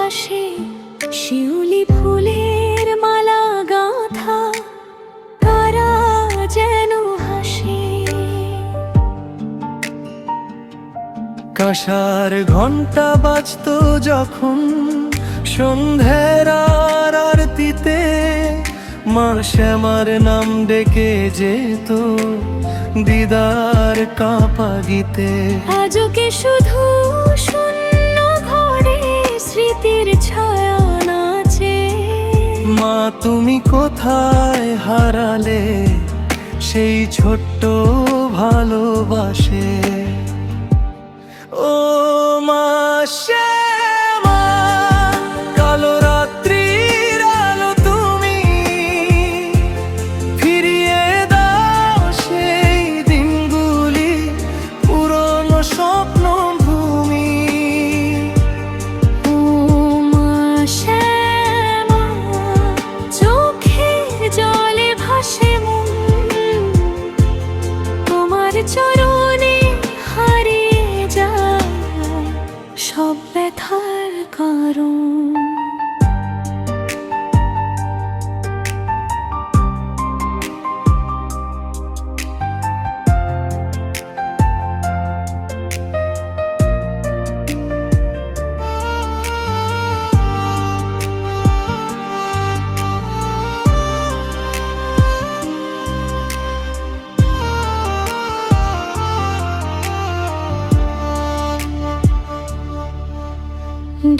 পাশে শিউলি ফুলের মালা গাঁথা, তারা যেন হাসে। কাঁসার ঘণ্টা বাজতো যখন সন্ধ্যের আরতিতে, মা শ্যামার নাম ডেকে যেত দিদার কাঁপা গীতে। আজও কি শুধু শূন্য ঘরে স্মৃতির ছায়া নাচে? মা তুমি কোথায় হারালে সেই ছোট্ট ভালোবাসে? ও মা শ্যামা, কালো রাত্রির আলো তুমি, ফিরিয়ে দাও সেই দিনগুলি, পুরনো স্বপ্ন ভূমি। ও মা শ্যামা, চোখের জলে ভাসে মন, তোমার চরণে হারিয়ে যায় সব ব্যথার কারণ।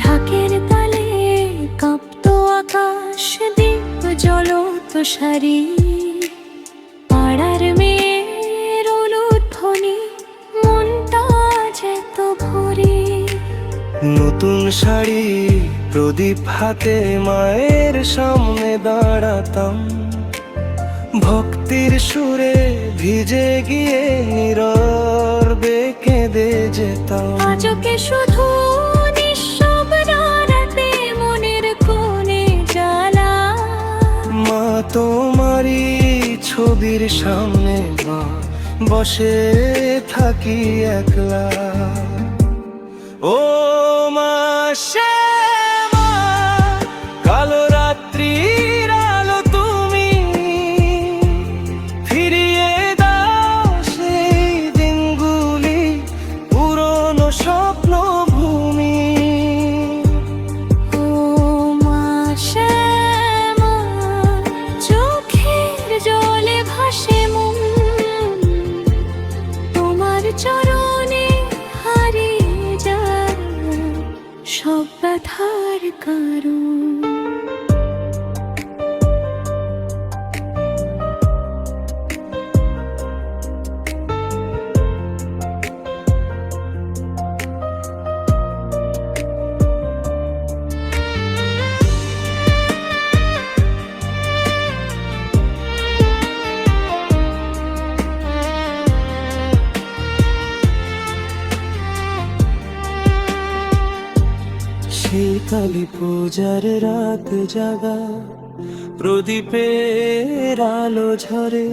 ঢাকের তালে কাঁপতো আকাশ, দ্বীপ জ্বলত সারি, পাড়ার মেয়ের উলুধ্বনি, মনটা যেত ভরে। নতুন শাড়ি প্রদীপ হাতে মায়ের সামনে দাঁড়াতাম, ভক্তির সুরে ভিজে গিয়ে নীরবে কেঁদে যেতাম। আজও কি শুধু নিঃশব্দ রাতে মনের কোণে জ্বালা? মা তোমারই ছবির সামনে মা বসে থাকি একলা। ও মা শ্যামা, কালো রাত্রির আলো তুমি, ফিরিয়ে দাও সেই দিনগুলি, পুরনো স্বপ্ন ভূমি। ও মা শ্যামা, চোখের জলে ভাসে মন, তোমার চরণে হারিয়ে যায় সব ব্যথার কারণ। সেই কালী পূজার রাত জাগা, প্রদীপের আলো ঝরে,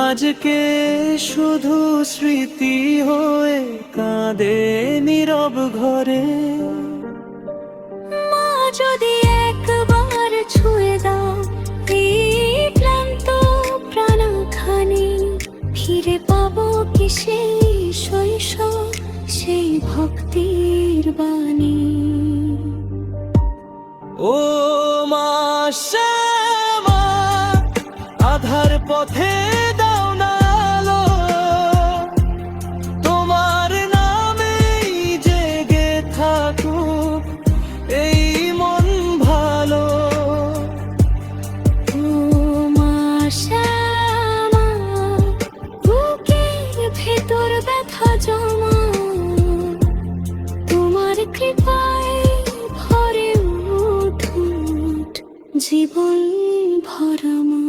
আজকে শুধু স্মৃতি হয়ে কাঁদে নীরব ঘরে। মা যদি একবার ছুঁয়ে দাও এই ক্লান্ত প্রাণখানি, ফিরে পাবো কি সেই শৈশব, সেই ভক্তির বাণী। ও মা শ্যামা, আধার পথে দাও না আলো, তোমার নামেই জেগে থাকুক এই মন ভালো। ও মা শ্যামা, বুকের ভেতর ব্যথা জমা, তোমার কৃপায় ভরে উঠুক জীবন ভরা মন।